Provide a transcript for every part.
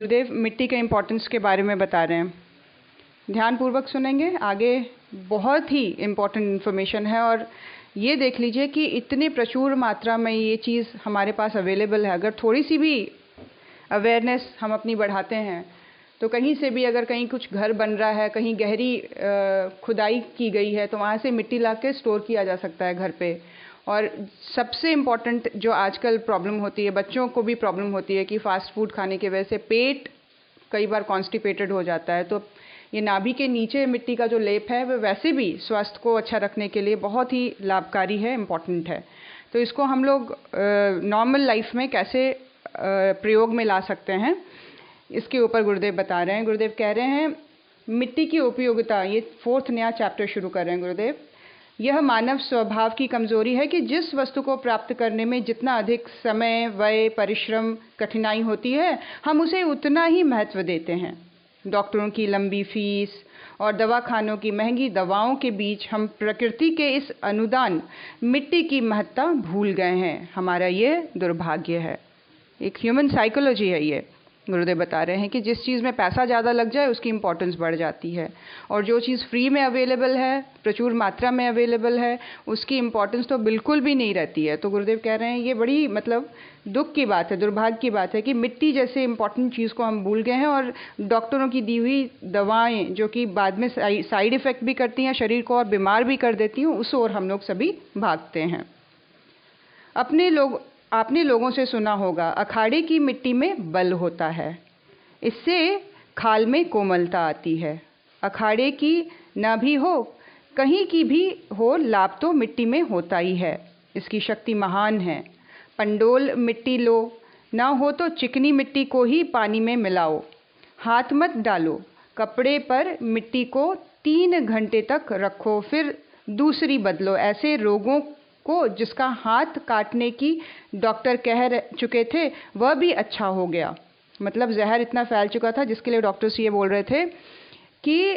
गुरुदेव मिट्टी के इम्पोर्टेंस के बारे में बता रहे हैं। ध्यानपूर्वक सुनेंगे, आगे बहुत ही इम्पोर्टेंट इन्फॉर्मेशन है। और ये देख लीजिए कि इतनी प्रचुर मात्रा में ये चीज़ हमारे पास अवेलेबल है। अगर थोड़ी सी भी अवेयरनेस हम अपनी बढ़ाते हैं तो कहीं से भी, अगर कहीं कुछ घर बन रहा है, कहीं गहरी खुदाई की गई है, तो वहाँ से मिट्टी ला के स्टोर किया जा सकता है घर पे। और सबसे इम्पॉर्टेंट जो आजकल प्रॉब्लम होती है, बच्चों को भी प्रॉब्लम होती है कि फ़ास्ट फूड खाने की वजह से पेट कई बार कॉन्स्टिपेटेड हो जाता है। तो ये नाभि के नीचे मिट्टी का जो लेप है, वह वैसे भी स्वास्थ्य को अच्छा रखने के लिए बहुत ही लाभकारी है, इम्पॉर्टेंट है। तो इसको हम लोग नॉर्मल लाइफ में कैसे प्रयोग में ला सकते हैं, इसके ऊपर गुरुदेव बता रहे हैं। गुरुदेव कह रहे हैं मिट्टी की उपयोगिता, ये 4th नया चैप्टर शुरू कर रहे हैं गुरुदेव। यह मानव स्वभाव की कमजोरी है कि जिस वस्तु को प्राप्त करने में जितना अधिक समय, व्यय, परिश्रम, कठिनाई होती है, हम उसे उतना ही महत्व देते हैं। डॉक्टरों की लंबी फीस और दवाखानों की महंगी दवाओं के बीच हम प्रकृति के इस अनुदान मिट्टी की महत्ता भूल गए हैं। हमारा ये दुर्भाग्य है। एक ह्यूमन साइकोलॉजी है ये। गुरुदेव बता रहे हैं कि जिस चीज़ में पैसा ज़्यादा लग जाए उसकी इम्पोर्टेंस बढ़ जाती है, और जो चीज़ फ्री में अवेलेबल है, प्रचुर मात्रा में अवेलेबल है, उसकी इम्पोर्टेंस तो बिल्कुल भी नहीं रहती है। तो गुरुदेव कह रहे हैं ये बड़ी दुख की बात है, दुर्भाग्य की बात है कि मिट्टी जैसे इम्पोर्टेंट चीज़ को हम भूल गए हैं। और डॉक्टरों की दी हुई दवाएँ जो कि बाद में साइड इफ़ेक्ट भी करती हैं, शरीर को और बीमार भी कर देती हैं, उस ओर हम लोग सभी भागते हैं। आपने लोगों से सुना होगा, अखाड़े की मिट्टी में बल होता है, इससे खाल में कोमलता आती है। अखाड़े की ना भी हो, कहीं की भी हो, लाभ तो मिट्टी में होता ही है। इसकी शक्ति महान है। पंडोल मिट्टी लो, ना हो तो चिकनी मिट्टी को ही पानी में मिलाओ। हाथ मत डालो, कपड़े पर मिट्टी को 3 घंटे तक रखो, फिर दूसरी बदलो। ऐसे रोगों को जिसका हाथ काटने की डॉक्टर कह चुके थे, वह भी अच्छा हो गया। मतलब जहर इतना फैल चुका था जिसके लिए डॉक्टर्स ये बोल रहे थे कि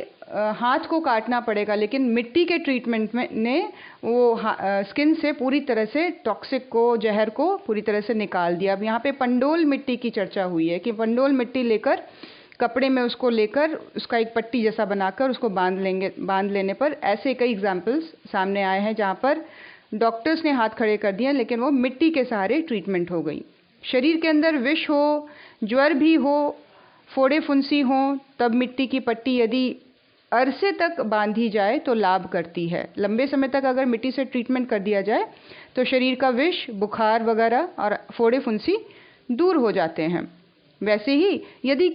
हाथ को काटना पड़ेगा, लेकिन मिट्टी के ट्रीटमेंट में ने वो स्किन से पूरी तरह से टॉक्सिक को, जहर को पूरी तरह से निकाल दिया। अब यहाँ पे पंडोल मिट्टी की चर्चा हुई है कि पंडोल मिट्टी लेकर, कपड़े में उसको लेकर, उसका एक पट्टी जैसा बनाकर उसको बांध लेने पर ऐसे कई एग्जाम्पल्स सामने आए हैं जहाँ पर डॉक्टर्स ने हाथ खड़े कर दिए, लेकिन वो मिट्टी के सहारे ट्रीटमेंट हो गई। शरीर के अंदर विष हो, ज्वर भी हो, फोड़े फुंसी हो, तब मिट्टी की पट्टी यदि अरसे तक बांधी जाए तो लाभ करती है। लंबे समय तक अगर मिट्टी से ट्रीटमेंट कर दिया जाए तो शरीर का विष, बुखार वगैरह और फोड़े फुंसी दूर हो जाते हैं। वैसे ही यदि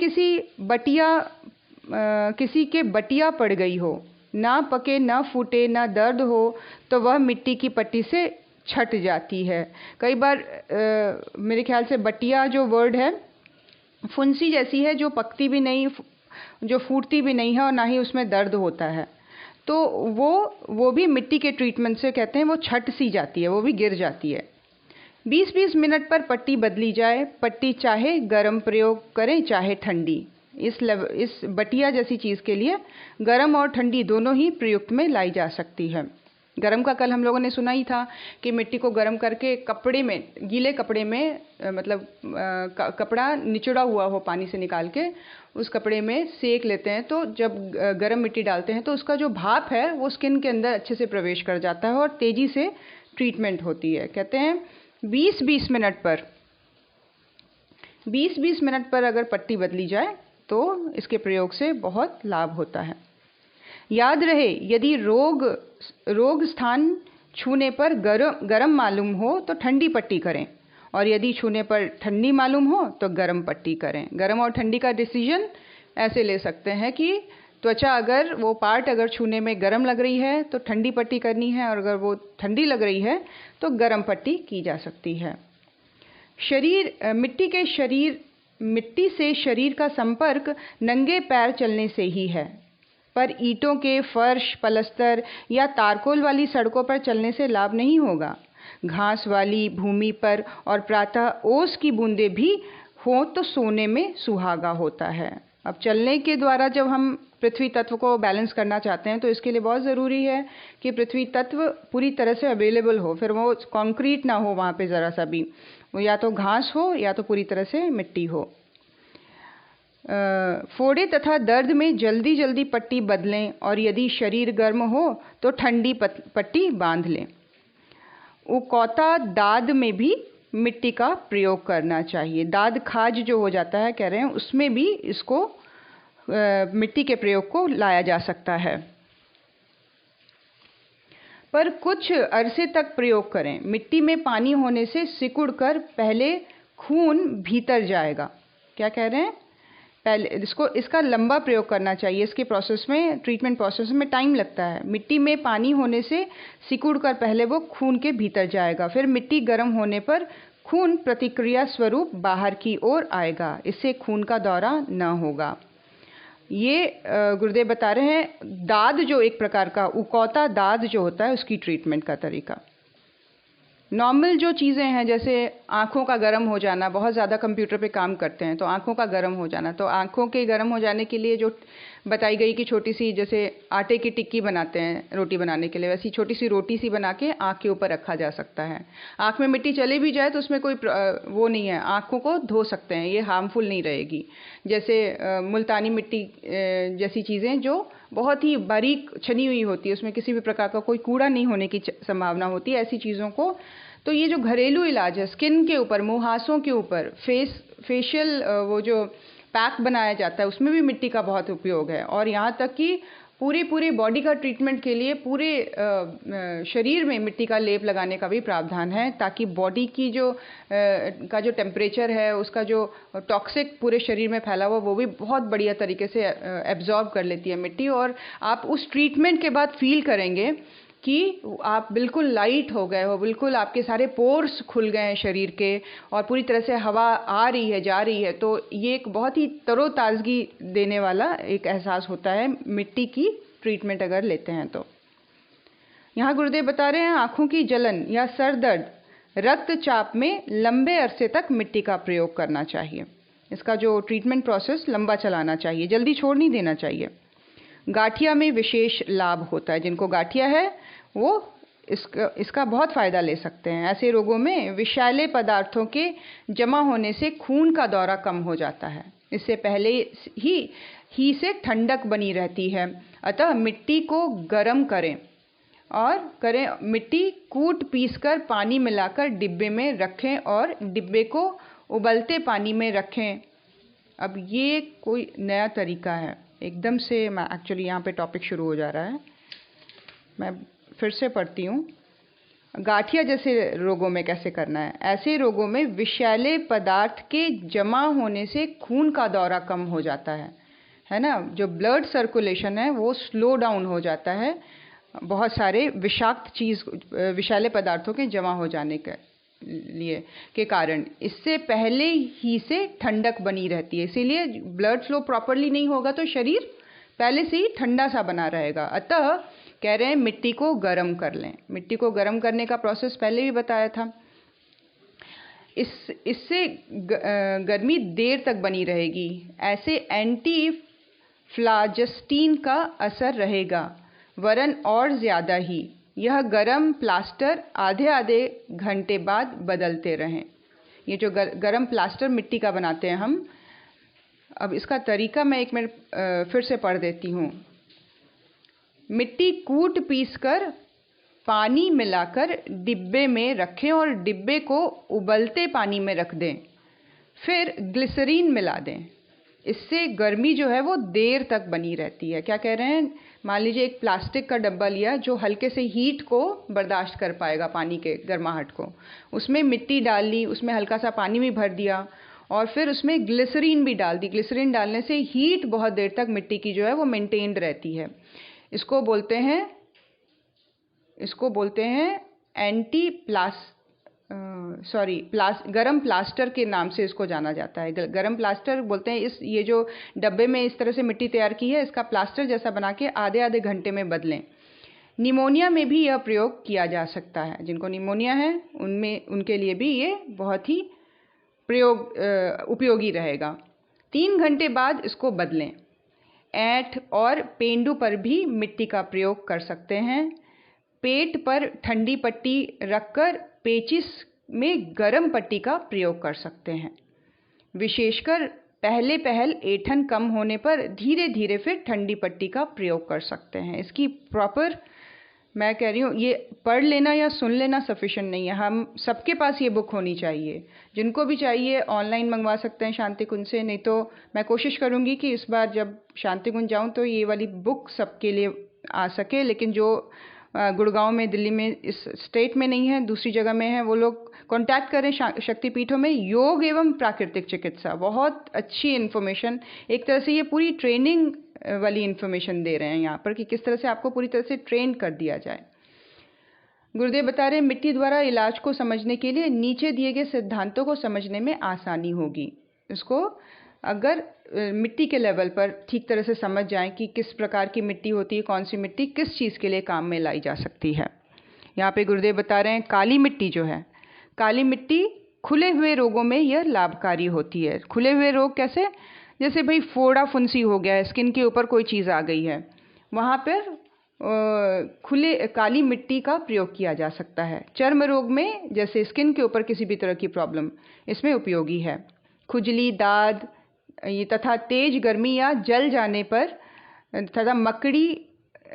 किसी के बटिया पड़ गई हो, ना पके, ना फूटे, ना दर्द हो, तो वह मिट्टी की पट्टी से छट जाती है। कई बार मेरे ख्याल से बटिया जो वर्ड है, फुंसी जैसी है, जो पकती भी नहीं, जो फूटती भी नहीं है, और ना ही उसमें दर्द होता है। तो वो भी मिट्टी के ट्रीटमेंट से कहते हैं वो छट सी जाती है, वो भी गिर जाती है। 20-20 मिनट पर पट्टी बदली जाए। पट्टी चाहे गर्म प्रयोग करें चाहे ठंडी। इस बटिया जैसी चीज़ के लिए गर्म और ठंडी दोनों ही प्रयुक्त में लाई जा सकती है। गर्म का कल हम लोगों ने सुना ही था कि मिट्टी को गर्म करके कपड़े में, गीले कपड़े में, कपड़ा निचड़ा हुआ हो पानी से निकाल के उस कपड़े में सेक लेते हैं। तो जब गर्म मिट्टी डालते हैं तो उसका जो भाप है वो स्किन के अंदर अच्छे से प्रवेश कर जाता है और तेज़ी से ट्रीटमेंट होती है। कहते हैं 20-20 मिनट पर अगर पट्टी बदली जाए तो इसके प्रयोग से बहुत लाभ होता है। याद रहे, यदि रोग स्थान छूने पर गरम मालूम हो तो ठंडी पट्टी करें, और यदि छूने पर ठंडी मालूम हो तो गर्म पट्टी करें। गर्म और ठंडी का डिसीजन ऐसे ले सकते हैं कि त्वचा, अगर वो पार्ट अगर छूने में गर्म लग रही है तो ठंडी पट्टी करनी है, और अगर वो ठंडी लग रही है तो गर्म पट्टी की जा सकती है। मिट्टी से शरीर का संपर्क नंगे पैर चलने से ही है, पर ईंटों के फर्श, पलस्तर या तारकोल वाली सड़कों पर चलने से लाभ नहीं होगा। घास वाली भूमि पर और प्रातः ओस की बूंदें भी हो तो सोने में सुहागा होता है। अब चलने के द्वारा जब हम पृथ्वी तत्व को बैलेंस करना चाहते हैं तो इसके लिए बहुत ज़रूरी है कि पृथ्वी तत्व पूरी तरह से अवेलेबल हो, फिर वो कंक्रीट ना हो वहाँ पे ज़रा सा भी, वो या तो घास हो या तो पूरी तरह से मिट्टी हो। फोड़े तथा दर्द में जल्दी जल्दी पट्टी बदलें और यदि शरीर गर्म हो तो ठंडी पट्टी बांध लें। उकौता दाद में भी मिट्टी का प्रयोग करना चाहिए। दाद खाज जो हो जाता है कह रहे हैं, उसमें भी इसको मिट्टी के प्रयोग को लाया जा सकता है, पर कुछ अरसे तक प्रयोग करें। मिट्टी में पानी होने से सिकुड़कर पहले खून भीतर जाएगा। क्या कह रहे हैं? पहले इसका लंबा प्रयोग करना चाहिए। इसके प्रोसेस में, ट्रीटमेंट प्रोसेस में टाइम लगता है। मिट्टी में पानी होने से सिकुड़कर पहले वो खून के भीतर जाएगा, फिर मिट्टी गर्म होने पर खून प्रतिक्रिया स्वरूप बाहर की ओर आएगा। इससे खून का दौरा न होगा। ये गुरुदेव बता रहे हैं दाद जो एक प्रकार का उकौता दाद जो होता है उसकी ट्रीटमेंट का तरीका। नॉर्मल जो चीज़ें हैं जैसे आँखों का गर्म हो जाना, बहुत ज़्यादा कंप्यूटर पे काम करते हैं तो आँखों का गर्म हो जाना, तो आँखों के गर्म हो जाने के लिए जो बताई गई कि छोटी सी जैसे आटे की टिक्की बनाते हैं रोटी बनाने के लिए, वैसी छोटी सी रोटी सी बना के आँख के ऊपर रखा जा सकता है। आँख में मिट्टी चली भी जाए तो उसमें कोई वो नहीं है, आँखों को धो सकते हैं, ये हार्मफुल नहीं रहेगी। जैसे मुल्तानी मिट्टी जैसी चीज़ें जो बहुत ही बारीक छनी हुई होती है, उसमें किसी भी प्रकार का कोई कूड़ा नहीं होने की संभावना होती है, ऐसी चीज़ों को। तो ये जो घरेलू इलाज है स्किन के ऊपर, मुहासों के ऊपर, फेशियल वो जो पैक बनाया जाता है उसमें भी मिट्टी का बहुत उपयोग है। और यहाँ तक कि पूरी बॉडी का ट्रीटमेंट के लिए पूरे शरीर में मिट्टी का लेप लगाने का भी प्रावधान है, ताकि बॉडी की जो टेम्परेचर है, उसका जो टॉक्सिक पूरे शरीर में फैला हुआ वो भी बहुत बढ़िया तरीके से एब्जॉर्ब कर लेती है मिट्टी। और आप उस ट्रीटमेंट के बाद फील करेंगे कि आप बिल्कुल लाइट हो गए हो, बिल्कुल आपके सारे पोर्स खुल गए हैं शरीर के और पूरी तरह से हवा आ रही है, जा रही है। तो ये एक बहुत ही तरोताज़गी देने वाला एक एहसास होता है मिट्टी की ट्रीटमेंट अगर लेते हैं तो। यहाँ गुरुदेव बता रहे हैं आँखों की जलन या सर दर्द, रक्तचाप में लंबे अरसे तक मिट्टी का प्रयोग करना चाहिए। इसका जो ट्रीटमेंट प्रोसेस लंबा चलाना चाहिए, जल्दी छोड़ नहीं देना चाहिए। गाठिया में विशेष लाभ होता है, जिनको गाठिया है वो इसका बहुत फ़ायदा ले सकते हैं। ऐसे रोगों में विषैले पदार्थों के जमा होने से खून का दौरा कम हो जाता है। इससे पहले ही से ठंडक बनी रहती है। अतः मिट्टी को गर्म करें मिट्टी कूट पीसकर पानी मिलाकर डिब्बे में रखें और डिब्बे को उबलते पानी में रखें। अब ये कोई नया तरीका है, एकदम से मैं एक्चुअली यहाँ पे टॉपिक शुरू हो जा रहा है, मैं फिर से पढ़ती हूँ। गाठिया जैसे रोगों में कैसे करना है। ऐसे रोगों में विषैले पदार्थ के जमा होने से खून का दौरा कम हो जाता है ना। जो ब्लड सर्कुलेशन है वो स्लो डाउन हो जाता है, बहुत सारे विषैले पदार्थों के जमा हो जाने के कारण। इससे पहले ही से ठंडक बनी रहती है, इसीलिए ब्लड फ्लो प्रॉपरली नहीं होगा तो शरीर पहले से ही ठंडा सा बना रहेगा। अतः कह रहे हैं मिट्टी को गर्म कर लें। मिट्टी को गर्म करने का प्रोसेस पहले भी बताया था। इससे गर्मी देर तक बनी रहेगी। ऐसे एंटी फ्लाजस्टीन का असर रहेगा, वरन और ज़्यादा ही। यह गरम प्लास्टर आधे घंटे बाद बदलते रहें। ये जो गरम प्लास्टर मिट्टी का बनाते हैं हम, अब इसका तरीका मैं एक मिनट फिर से पढ़ देती हूँ। मिट्टी कूट पीसकर पानी मिलाकर डिब्बे में रखें और डिब्बे को उबलते पानी में रख दें, फिर ग्लिसरीन मिला दें। इससे गर्मी जो है वो देर तक बनी रहती है। क्या कह रहे हैं, मान लीजिए एक प्लास्टिक का डब्बा लिया जो हल्के से हीट को बर्दाश्त कर पाएगा, पानी के गर्माहट को, उसमें मिट्टी डाल ली, उसमें हल्का सा पानी भी भर दिया और फिर उसमें ग्लिसरीन भी डाल दी। ग्लिसरीन डालने से हीट बहुत देर तक मिट्टी की जो है वो मेंटेन्ड रहती है। इसको बोलते हैं गरम प्लास्टर के नाम से इसको जाना जाता है। गरम प्लास्टर बोलते हैं ये जो डब्बे में इस तरह से मिट्टी तैयार की है, इसका प्लास्टर जैसा बना के आधे घंटे में बदलें। निमोनिया में भी यह प्रयोग किया जा सकता है। जिनको निमोनिया है उनके लिए भी ये बहुत ही उपयोगी रहेगा। 3 घंटे बाद इसको बदलें। ऐंठ और पेंडू पर भी मिट्टी का प्रयोग कर सकते हैं। पेट पर ठंडी पट्टी रखकर पेचिस में गर्म पट्टी का प्रयोग कर सकते हैं। विशेषकर पहले पहल ऐंठन कम होने पर धीरे धीरे फिर ठंडी पट्टी का प्रयोग कर सकते हैं। इसकी प्रॉपर, मैं कह रही हूँ, ये पढ़ लेना या सुन लेना सफिशिएंट नहीं है। हम सबके पास ये बुक होनी चाहिए। जिनको भी चाहिए ऑनलाइन मंगवा सकते हैं शांति कुंज से, नहीं तो मैं कोशिश करूँगी कि इस बार जब शांति कुंज जाऊँ तो ये वाली बुक सबके लिए आ सके। लेकिन जो गुड़गांव में, दिल्ली में, इस स्टेट में नहीं है, दूसरी जगह में है, वो लोग कांटेक्ट करें शक्तिपीठों में। योग एवं प्राकृतिक चिकित्सा, बहुत अच्छी इन्फॉर्मेशन, एक तरह से ये पूरी ट्रेनिंग वाली इन्फॉर्मेशन दे रहे हैं यहाँ पर कि किस तरह से आपको पूरी तरह से ट्रेन कर दिया जाए। गुरुदेव बता रहे हैं मिट्टी द्वारा इलाज को समझने के लिए नीचे दिए गए सिद्धांतों को समझने में आसानी होगी। इसको अगर मिट्टी के लेवल पर ठीक तरह से समझ जाएं कि किस प्रकार की मिट्टी होती है, कौन सी मिट्टी किस चीज़ के लिए काम में लाई जा सकती है। यहाँ पे गुरुदेव बता रहे हैं काली मिट्टी जो है, काली मिट्टी खुले हुए रोगों में यह लाभकारी होती है। खुले हुए रोग कैसे? जैसे भाई फोड़ा फुंसी हो गया है, स्किन के ऊपर कोई चीज़ आ गई है, वहाँ पर खुले काली मिट्टी का प्रयोग किया जा सकता है। चर्म रोग में, जैसे स्किन के ऊपर किसी भी तरह की प्रॉब्लम, इसमें उपयोगी है। खुजली, दाद ये तथा तेज गर्मी या जल जाने पर तथा मकड़ी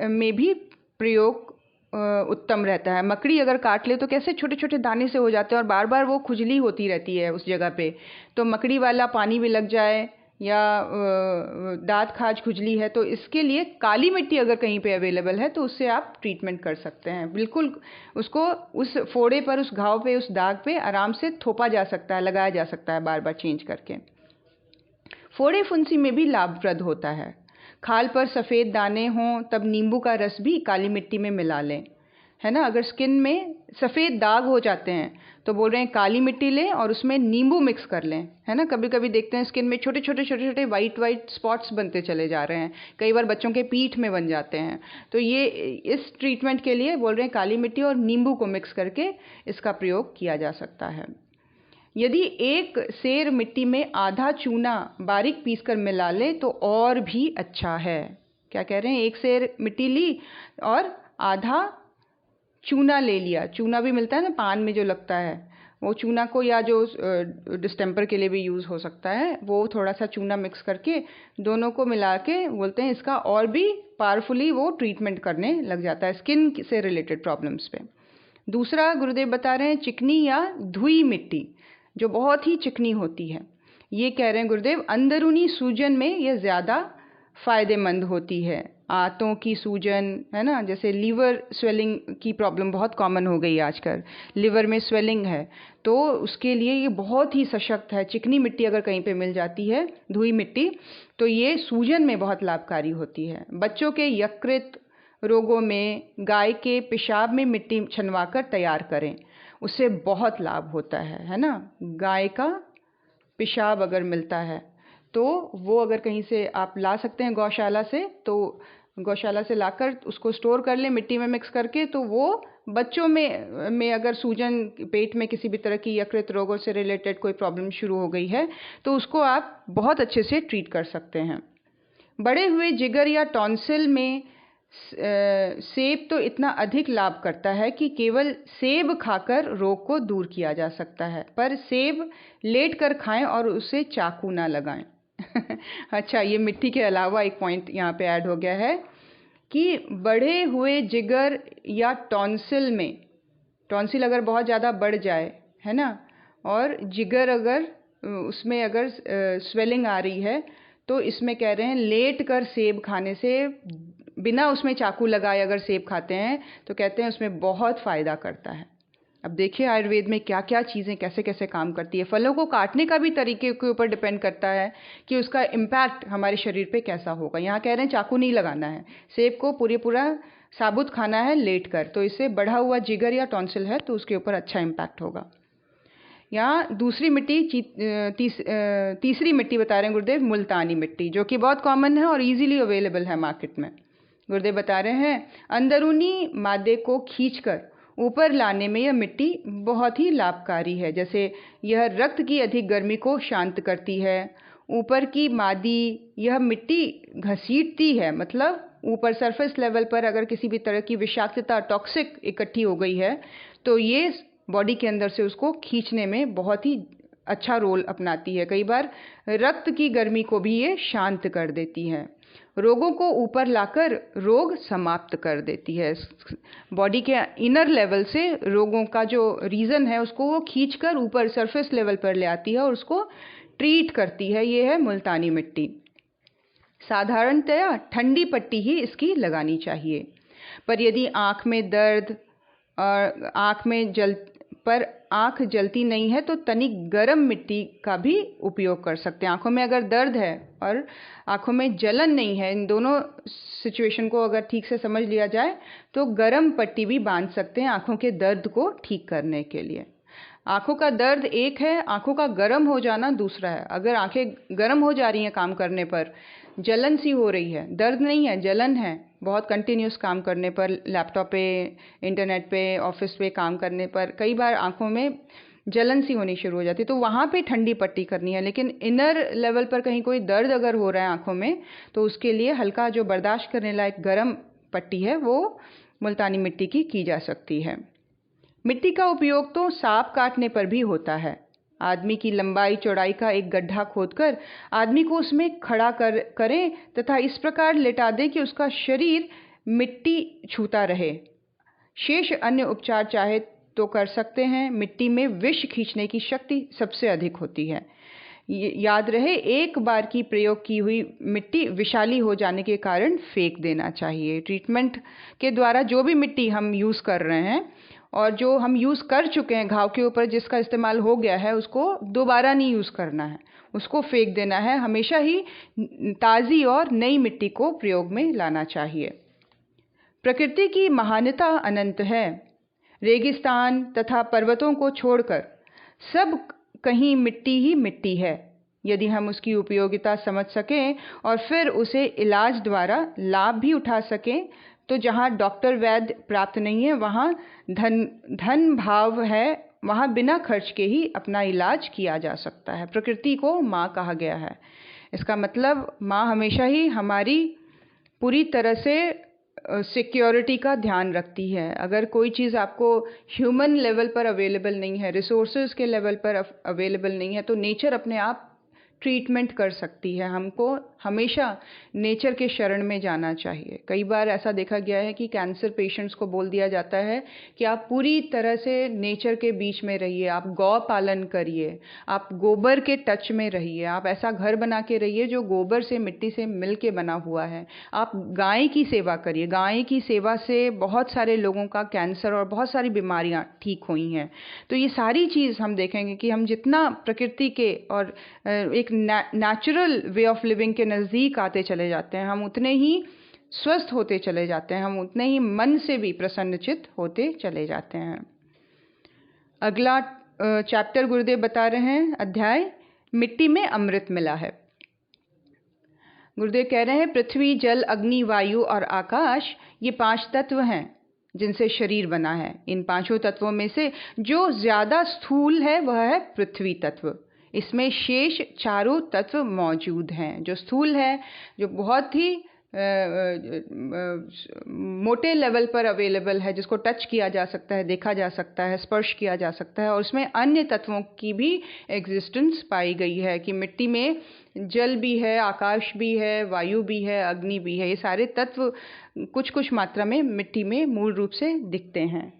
में भी प्रयोग उत्तम रहता है। मकड़ी अगर काट ले तो कैसे छोटे छोटे दाने से हो जाते हैं और बार बार वो खुजली होती रहती है उस जगह पे, तो मकड़ी वाला पानी भी लग जाए या दांत खाज खुजली है तो इसके लिए काली मिट्टी अगर कहीं पे अवेलेबल है तो उससे आप ट्रीटमेंट कर सकते हैं। बिल्कुल उसको उस फोड़े पर, उस घाव पे, उस दाग पे आराम से थोपा जा सकता है, लगाया जा सकता है बार बार चेंज करके। फोड़े फुंसी में भी लाभप्रद होता है। खाल पर सफ़ेद दाने हों तब नींबू का रस भी काली मिट्टी में मिला लें, है ना। अगर स्किन में सफ़ेद दाग हो जाते हैं तो बोल रहे हैं काली मिट्टी लें और उसमें नींबू मिक्स कर लें, है ना। कभी कभी देखते हैं स्किन में छोटे छोटे वाइट स्पॉट्स बनते चले जा रहे हैं, कई बार बच्चों के पीठ में बन जाते हैं। तो ये इस ट्रीटमेंट के लिए बोल रहे हैं काली मिट्टी और नींबू को मिक्स करके इसका प्रयोग किया जा सकता है। यदि एक सेर मिट्टी में आधा चूना बारीक पीस कर मिला लें तो और भी अच्छा है। क्या कह रहे हैं? एक सेर मिट्टी ली और आधा चूना ले लिया। चूना भी मिलता है ना पान में जो लगता है, वो चूना को, या जो डिस्टेंपर के लिए भी यूज़ हो सकता है, वो थोड़ा सा चूना मिक्स करके दोनों को मिला के बोलते हैं इसका और भी पावरफुली वो ट्रीटमेंट करने लग जाता है स्किन से रिलेटेड प्रॉब्लम्स पे। दूसरा गुरुदेव बता रहे हैं चिकनी या धुई मिट्टी, जो बहुत ही चिकनी होती है। ये कह रहे हैं गुरुदेव अंदरूनी सूजन में यह ज़्यादा फ़ायदेमंद होती है। आंतों की सूजन, है ना, जैसे लीवर स्वेलिंग की प्रॉब्लम बहुत कॉमन हो गई आजकल, लिवर में स्वेलिंग है तो उसके लिए ये बहुत ही सशक्त है। चिकनी मिट्टी अगर कहीं पे मिल जाती है, धुई मिट्टी, तो ये सूजन में बहुत लाभकारी होती है। बच्चों के यकृत रोगों में गाय के पेशाब में मिट्टी छनवाकर तैयार करें, उससे बहुत लाभ होता है ना। गाय का पेशाब अगर मिलता है तो वो अगर कहीं से आप ला सकते हैं गौशाला से, तो गौशाला से लाकर उसको स्टोर कर लें मिट्टी में मिक्स करके, तो वो बच्चों में अगर सूजन, पेट में किसी भी तरह की यकृत रोगों से रिलेटेड कोई प्रॉब्लम शुरू हो गई है तो उसको आप बहुत अच्छे से ट्रीट कर सकते हैं। बढ़े हुए जिगर या टॉन्सिल में सेब तो इतना अधिक लाभ करता है कि केवल सेब खाकर रोग को दूर किया जा सकता है, पर सेब लेट कर खाएं और उसे चाकू ना लगाएं। अच्छा, ये मिट्टी के अलावा एक पॉइंट यहाँ पे ऐड हो गया है कि बढ़े हुए जिगर या टॉन्सिल में, टॉन्सिल अगर बहुत ज़्यादा बढ़ जाए, है ना, और जिगर अगर उसमें अगर स्वेलिंग आ रही है तो इसमें कह रहे हैं लेट कर सेब खाने से, बिना उसमें चाकू लगाए अगर सेब खाते हैं तो कहते हैं उसमें बहुत फ़ायदा करता है। अब देखिए आयुर्वेद में क्या क्या चीज़ें कैसे कैसे काम करती है। फलों को काटने का भी तरीके के ऊपर डिपेंड करता है कि उसका इम्पैक्ट हमारे शरीर पे कैसा होगा। यहाँ कह रहे हैं चाकू नहीं लगाना है, सेब को पूरा साबुत खाना है लेट कर, तो इससे बढ़ा हुआ जिगर या टॉन्सिल है तो उसके ऊपर अच्छा इम्पैक्ट होगा। यहाँ दूसरी मिट्टी, तीसरी मिट्टी बता रहे हैं गुरुदेव मुल्तानी मिट्टी, जो कि बहुत कॉमन है और ईजिली अवेलेबल है मार्केट में। गुरुदेव बता रहे हैं अंदरूनी मादे को खींचकर ऊपर लाने में यह मिट्टी बहुत ही लाभकारी है। जैसे यह रक्त की अधिक गर्मी को शांत करती है। ऊपर की मादी यह मिट्टी घसीटती है, मतलब ऊपर सरफेस लेवल पर अगर किसी भी तरह की विषाक्तता, टॉक्सिक इकट्ठी हो गई है तो ये बॉडी के अंदर से उसको खींचने में बहुत ही अच्छा रोल अपनाती है। कई बार रक्त की गर्मी को भी ये शांत कर देती है, रोगों को ऊपर लाकर रोग समाप्त कर देती है। बॉडी के इनर लेवल से रोगों का जो रीज़न है उसको वो खींचकर ऊपर सरफेस लेवल पर ले आती है और उसको ट्रीट करती है। ये है मुल्तानी मिट्टी। साधारणतया ठंडी पट्टी ही इसकी लगानी चाहिए, पर यदि आँख में दर्द और आँख जलती नहीं है तो तनिक गर्म मिट्टी का भी उपयोग कर सकते हैं। आँखों में अगर दर्द है और आँखों में जलन नहीं है, इन दोनों सिचुएशन को अगर ठीक से समझ लिया जाए तो गर्म पट्टी भी बांध सकते हैं आँखों के दर्द को ठीक करने के लिए। आँखों का दर्द एक है, आँखों का गर्म हो जाना दूसरा है। अगर आँखें गर्म हो जा रही हैं काम करने पर, जलन सी हो रही है, दर्द नहीं है, जलन है, बहुत कंटिन्यूस काम करने पर, लैपटॉप पे, इंटरनेट पे, ऑफिस पे काम करने पर कई बार आँखों में जलन सी होनी शुरू हो जाती है, तो वहाँ पे ठंडी पट्टी करनी है। लेकिन इनर लेवल पर कहीं कोई दर्द अगर हो रहा है आँखों में, तो उसके लिए हल्का जो बर्दाश्त करने लायक गर्म पट्टी है वो मुल्तानी मिट्टी की जा सकती है। मिट्टी का उपयोग तो सांप काटने पर भी होता है। आदमी की लंबाई चौड़ाई का एक गड्ढा खोदकर आदमी को उसमें खड़ा करें तथा इस प्रकार लेटा दें कि उसका शरीर मिट्टी छूता रहे। शेष अन्य उपचार चाहे तो कर सकते हैं। मिट्टी में विष खींचने की शक्ति सबसे अधिक होती है। याद रहे, एक बार की प्रयोग की हुई मिट्टी विषाली हो जाने के कारण फेंक देना चाहिए। ट्रीटमेंट के द्वारा जो भी मिट्टी हम यूज़ कर रहे हैं और जो हम यूज़ कर चुके हैं घाव के ऊपर, जिसका इस्तेमाल हो गया है, उसको दोबारा नहीं यूज़ करना है, उसको फेंक देना है। हमेशा ही ताज़ी और नई मिट्टी को प्रयोग में लाना चाहिए। प्रकृति की महानता अनंत है। रेगिस्तान तथा पर्वतों को छोड़कर सब कहीं मिट्टी ही मिट्टी है। यदि हम उसकी उपयोगिता समझ सकें और फिर उसे इलाज द्वारा लाभ भी उठा सकें, तो जहाँ डॉक्टर वैद्य प्राप्त नहीं है, वहाँ धन भाव है, वहाँ बिना खर्च के ही अपना इलाज किया जा सकता है। प्रकृति को माँ कहा गया है। इसका मतलब माँ हमेशा ही हमारी पूरी तरह से सिक्योरिटी का ध्यान रखती है। अगर कोई चीज़ आपको ह्यूमन लेवल पर अवेलेबल नहीं है, रिसोर्सेज के लेवल पर अवेलेबल नहीं है, तो नेचर अपने आप ट्रीटमेंट कर सकती है। हमको हमेशा नेचर के शरण में जाना चाहिए। कई बार ऐसा देखा गया है कि कैंसर पेशेंट्स को बोल दिया जाता है कि आप पूरी तरह से नेचर के बीच में रहिए, आप गौ पालन करिए, आप गोबर के टच में रहिए, आप ऐसा घर बना के रहिए जो गोबर से, मिट्टी से मिल के बना हुआ है, आप गाय की सेवा करिए। गाय की सेवा से बहुत सारे लोगों का कैंसर और बहुत सारी बीमारियां ठीक हुई हैं। तो ये सारी चीज़ हम देखेंगे कि हम जितना प्रकृति के और एक नेचुरल वे ऑफ लिविंग के नज़दीक आते चले जाते हैं, हम उतने ही स्वस्थ होते चले जाते हैं, हम उतने ही मन से भी प्रसन्नचित्त होते चले जाते हैं। अगला चैप्टर गुरुदेव बता रहे हैं, अध्याय मिट्टी में अमृत मिला है। गुरुदेव कह रहे हैं, पृथ्वी, जल, अग्नि, वायु और आकाश, ये 5 तत्व हैं जिनसे शरीर बना है। इन 5 तत्वों में से जो ज़्यादा स्थूल है वह है पृथ्वी तत्व। इसमें शेष 4 तत्व मौजूद हैं। जो स्थूल है, जो बहुत ही मोटे लेवल पर अवेलेबल है, जिसको टच किया जा सकता है, देखा जा सकता है, स्पर्श किया जा सकता है, और उसमें अन्य तत्वों की भी एग्जिस्टेंस पाई गई है कि मिट्टी में जल भी है, आकाश भी है, वायु भी है, अग्नि भी है। ये सारे तत्व कुछ कुछ मात्रा में मिट्टी में मूल रूप से दिखते हैं।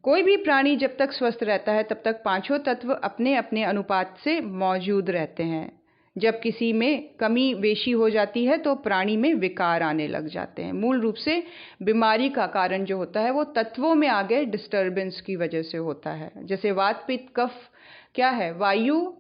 कोई भी प्राणी जब तक स्वस्थ रहता है तब तक 5 तत्व अपने अपने अनुपात से मौजूद रहते हैं। जब किसी में कमी बेशी हो जाती है तो प्राणी में विकार आने लग जाते हैं। मूल रूप से बीमारी का कारण जो होता है वो तत्वों में आ गए डिस्टर्बेंस की वजह से होता है। जैसे वात, पित्त, कफ क्या है, वायु,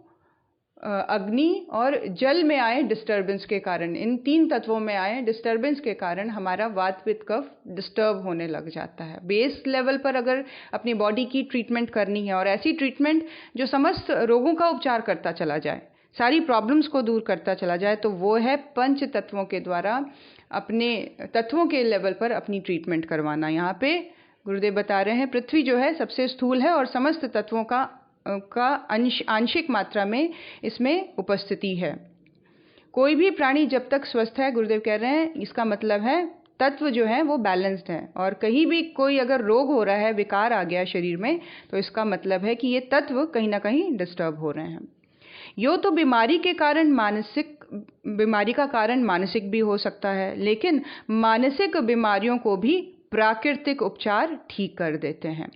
अग्नि और जल में आए डिस्टर्बेंस के कारण, इन 3 तत्वों में आए डिस्टर्बेंस के कारण हमारा वात, पित्त, कफ डिस्टर्ब होने लग जाता है। बेस लेवल पर अगर अपनी बॉडी की ट्रीटमेंट करनी है, और ऐसी ट्रीटमेंट जो समस्त रोगों का उपचार करता चला जाए, सारी प्रॉब्लम्स को दूर करता चला जाए, तो वो है 5 तत्वों के द्वारा अपने तत्वों के लेवल पर अपनी ट्रीटमेंट करवाना। यहाँ पे गुरुदेव बता रहे हैं, पृथ्वी जो है सबसे स्थूल है और समस्त तत्वों का आंशिक मात्रा में इसमें उपस्थिति है। कोई भी प्राणी जब तक स्वस्थ है, गुरुदेव कह रहे हैं, इसका मतलब है तत्व जो हैं वो बैलेंस्ड हैं, और कहीं भी कोई अगर रोग हो रहा है, विकार आ गया शरीर में, तो इसका मतलब है कि ये तत्व कहीं ना कहीं डिस्टर्ब हो रहे हैं। यो तो बीमारी का कारण मानसिक भी हो सकता है, लेकिन मानसिक बीमारियों को भी प्राकृतिक उपचार ठीक कर देते हैं।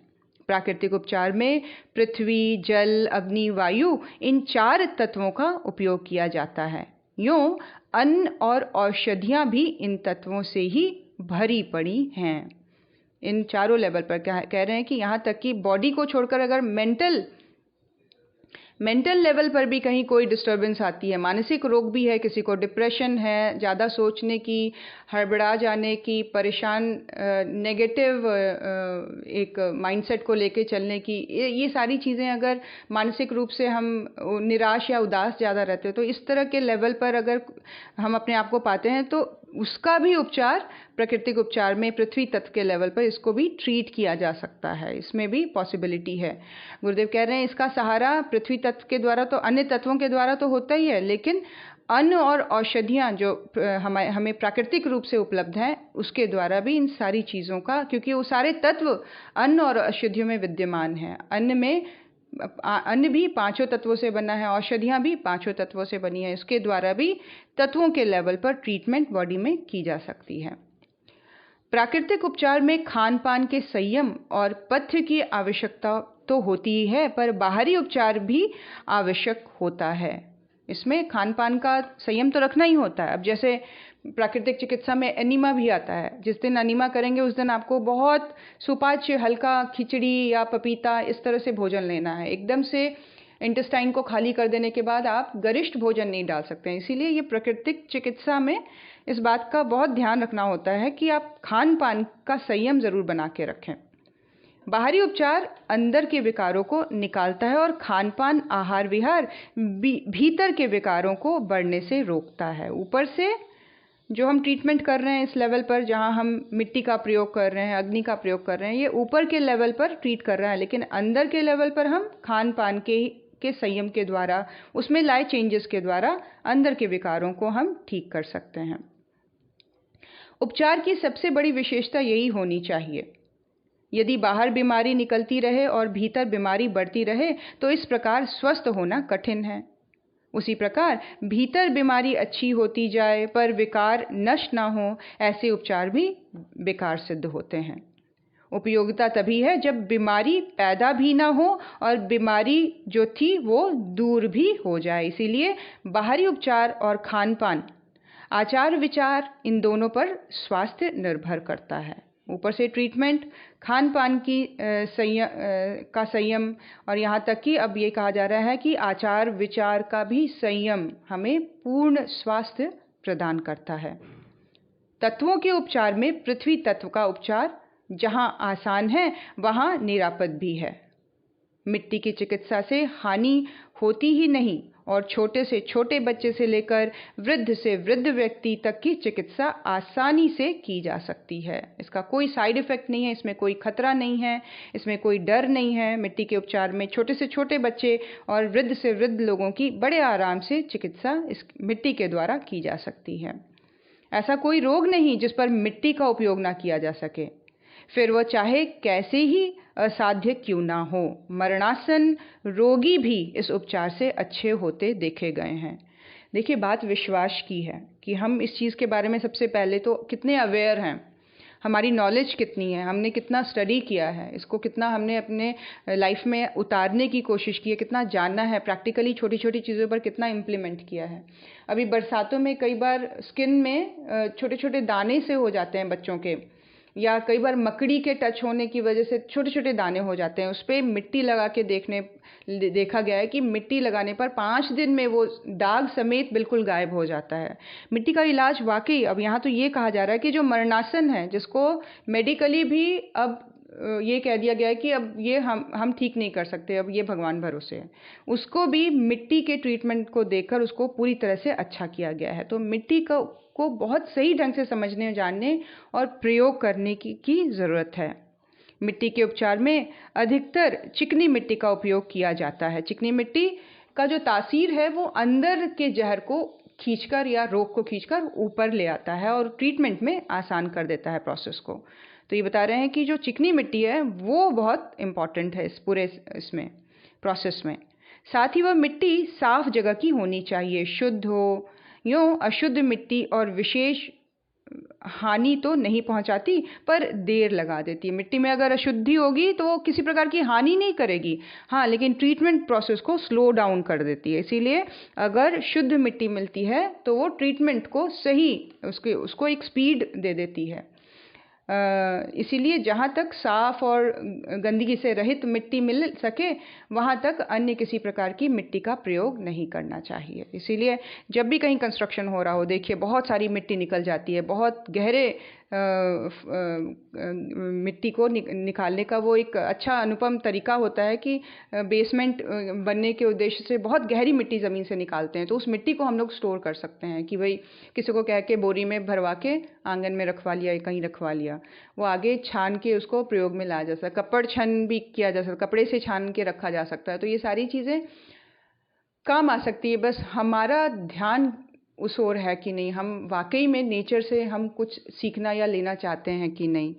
प्राकृतिक उपचार में पृथ्वी, जल, अग्नि, वायु, इन 4 तत्वों का उपयोग किया जाता है। यूं अन्न और औषधियां भी इन तत्वों से ही भरी पड़ी हैं। इन चारों लेवल पर कह रहे हैं कि यहाँ तक कि बॉडी को छोड़कर अगर मेंटल लेवल पर भी कहीं कोई डिस्टर्बेंस आती है, मानसिक रोग भी है, किसी को डिप्रेशन है, ज़्यादा सोचने की, हड़बड़ा जाने की, परेशान, नेगेटिव एक माइंडसेट को लेके चलने की, ये सारी चीज़ें अगर मानसिक रूप से हम निराश या उदास ज़्यादा रहते हैं, तो इस तरह के लेवल पर अगर हम अपने आप को पाते हैं, तो उसका भी उपचार प्राकृतिक उपचार में पृथ्वी तत्व के लेवल पर इसको भी ट्रीट किया जा सकता है। इसमें भी पॉसिबिलिटी है। गुरुदेव कह रहे हैं इसका सहारा पृथ्वी तत्व के द्वारा तो अन्य तत्वों के द्वारा तो होता ही है, लेकिन अन्न और औषधियाँ जो हमें प्राकृतिक रूप से उपलब्ध हैं, उसके द्वारा भी इन सारी चीज़ों का, क्योंकि वो सारे तत्व अन्न और औषधियों में विद्यमान हैं। अन्न भी 5 तत्वों से बना है, औषधियाँ भी 5 तत्वों से बनी है। इसके द्वारा भी तत्वों के लेवल पर ट्रीटमेंट बॉडी में की जा सकती है। प्राकृतिक उपचार में खान पान के संयम और पथ्य की आवश्यकता तो होती ही है, पर बाहरी उपचार भी आवश्यक होता है। इसमें खान पान का संयम तो रखना ही होता है। अब जैसे प्राकृतिक चिकित्सा में एनीमा भी आता है, जिस दिन एनीमा करेंगे उस दिन आपको बहुत सुपाच्य हल्का खिचड़ी या पपीता इस तरह से भोजन लेना है। एकदम से इंटेस्टाइन को खाली कर देने के बाद आप गरिष्ठ भोजन नहीं डाल सकते हैं। इसीलिए ये प्राकृतिक चिकित्सा में इस बात का बहुत ध्यान रखना होता है कि आप खान पान का संयम ज़रूर बना के रखें। बाहरी उपचार अंदर के विकारों को निकालता है और खान पान, आहार विहार भीतर के विकारों को बढ़ने से रोकता है। ऊपर से जो हम ट्रीटमेंट कर रहे हैं इस लेवल पर, जहां हम मिट्टी का प्रयोग कर रहे हैं, अग्नि का प्रयोग कर रहे हैं, ये ऊपर के लेवल पर ट्रीट कर रहा है, लेकिन अंदर के लेवल पर हम खान पान के संयम के द्वारा, उसमें लाए चेंजेस के द्वारा अंदर के विकारों को हम ठीक कर सकते हैं। उपचार की सबसे बड़ी विशेषता यही होनी चाहिए। यदि बाहर बीमारी निकलती रहे और भीतर बीमारी बढ़ती रहे, तो इस प्रकार स्वस्थ होना कठिन है। उसी प्रकार भीतर बीमारी अच्छी होती जाए पर विकार नष्ट ना हो, ऐसे उपचार भी बेकार सिद्ध होते हैं। उपयोगिता तभी है जब बीमारी पैदा भी ना हो और बीमारी जो थी वो दूर भी हो जाए। इसीलिए बाहरी उपचार और खान पान, आचार विचार, इन दोनों पर स्वास्थ्य निर्भर करता है। ऊपर से ट्रीटमेंट, खान पान की का संयम, और यहाँ तक कि अब ये कहा जा रहा है कि आचार विचार का भी संयम हमें पूर्ण स्वास्थ्य प्रदान करता है। तत्वों के उपचार में पृथ्वी तत्व का उपचार जहाँ आसान है वहाँ निरापद भी है। मिट्टी की चिकित्सा से हानि होती ही नहीं, और छोटे से छोटे बच्चे से लेकर वृद्ध से वृद्ध व्यक्ति तक की चिकित्सा आसानी से की जा सकती है। इसका कोई साइड इफ़ेक्ट नहीं है, इसमें कोई खतरा नहीं है, इसमें कोई डर नहीं है। मिट्टी के उपचार में छोटे से छोटे बच्चे और वृद्ध से वृद्ध लोगों की बड़े आराम से चिकित्सा इस मिट्टी के द्वारा की जा सकती है। ऐसा कोई रोग नहीं जिस पर मिट्टी का उपयोग ना किया जा सके, फिर वह चाहे कैसे ही असाध्य क्यों ना हो। मरणासन रोगी भी इस उपचार से अच्छे होते देखे गए हैं। देखिए, बात विश्वास की है कि हम इस चीज़ के बारे में सबसे पहले तो कितने अवेयर हैं, हमारी नॉलेज कितनी है, हमने कितना स्टडी किया है, इसको कितना हमने अपने लाइफ में उतारने की कोशिश की है, कितना जानना है, प्रैक्टिकली छोटी छोटी चीज़ों पर कितना इम्प्लीमेंट किया है। अभी बरसातों में कई बार स्किन में छोटे छोटे दाने से हो जाते हैं बच्चों के, या कई बार मकड़ी के टच होने की वजह से छोटे छोटे दाने हो जाते हैं। उस पर मिट्टी लगा के देखा गया है कि मिट्टी लगाने पर 5 दिन में वो दाग समेत बिल्कुल गायब हो जाता है। मिट्टी का इलाज वाकई, अब यहाँ तो ये कहा जा रहा है कि जो मरणासन है, जिसको मेडिकली भी अब ये कह दिया गया है कि अब ये हम ठीक नहीं कर सकते, अब ये भगवान भरोसे है, उसको भी मिट्टी के ट्रीटमेंट को देकर उसको पूरी तरह से अच्छा किया गया है। तो मिट्टी को बहुत सही ढंग से समझने, जानने और प्रयोग करने की ज़रूरत है। मिट्टी के उपचार में अधिकतर चिकनी मिट्टी का उपयोग किया जाता है। चिकनी मिट्टी का जो तासीर है वो अंदर के जहर को खींचकर या रोग को खींचकर ऊपर ले आता है और ट्रीटमेंट में आसान कर देता है प्रोसेस को। तो ये बता रहे हैं कि जो चिकनी मिट्टी है वो बहुत इम्पॉर्टेंट है इस पूरे इसमें प्रोसेस में। साथ ही वह मिट्टी साफ जगह की होनी चाहिए, शुद्ध हो। यूँ अशुद्ध मिट्टी और विशेष हानि तो नहीं पहुंचाती पर देर लगा देती है। मिट्टी में अगर अशुद्धि होगी तो वो किसी प्रकार की हानि नहीं करेगी, हाँ, लेकिन ट्रीटमेंट प्रोसेस को स्लो डाउन कर देती है। इसीलिए अगर शुद्ध मिट्टी मिलती है तो वो ट्रीटमेंट को सही उसको एक स्पीड दे देती है। इसीलिए जहाँ तक साफ़ और गंदगी से रहित मिट्टी मिल सके वहाँ तक अन्य किसी प्रकार की मिट्टी का प्रयोग नहीं करना चाहिए। इसीलिए जब भी कहीं कंस्ट्रक्शन हो रहा हो, देखिए बहुत सारी मिट्टी निकल जाती है। बहुत गहरे मिट्टी को निकालने का वो एक अच्छा अनुपम तरीका होता है कि बेसमेंट बनने के उद्देश्य से बहुत गहरी मिट्टी ज़मीन से निकालते हैं। तो उस मिट्टी को हम लोग स्टोर कर सकते हैं कि भाई किसी को कह के बोरी में भरवा के आंगन में रखवा लिया या कहीं रखवा लिया, वो आगे छान के उसको प्रयोग में लाया जा सकता है। कपड़ छन भी किया जा सकता है, कपड़े से छान के रखा जा सकता है। तो ये सारी चीज़ें काम आ सकती है, बस हमारा ध्यान उस ओर है कि नहीं, हम वाकई में नेचर से हम कुछ सीखना या लेना चाहते हैं कि नहीं।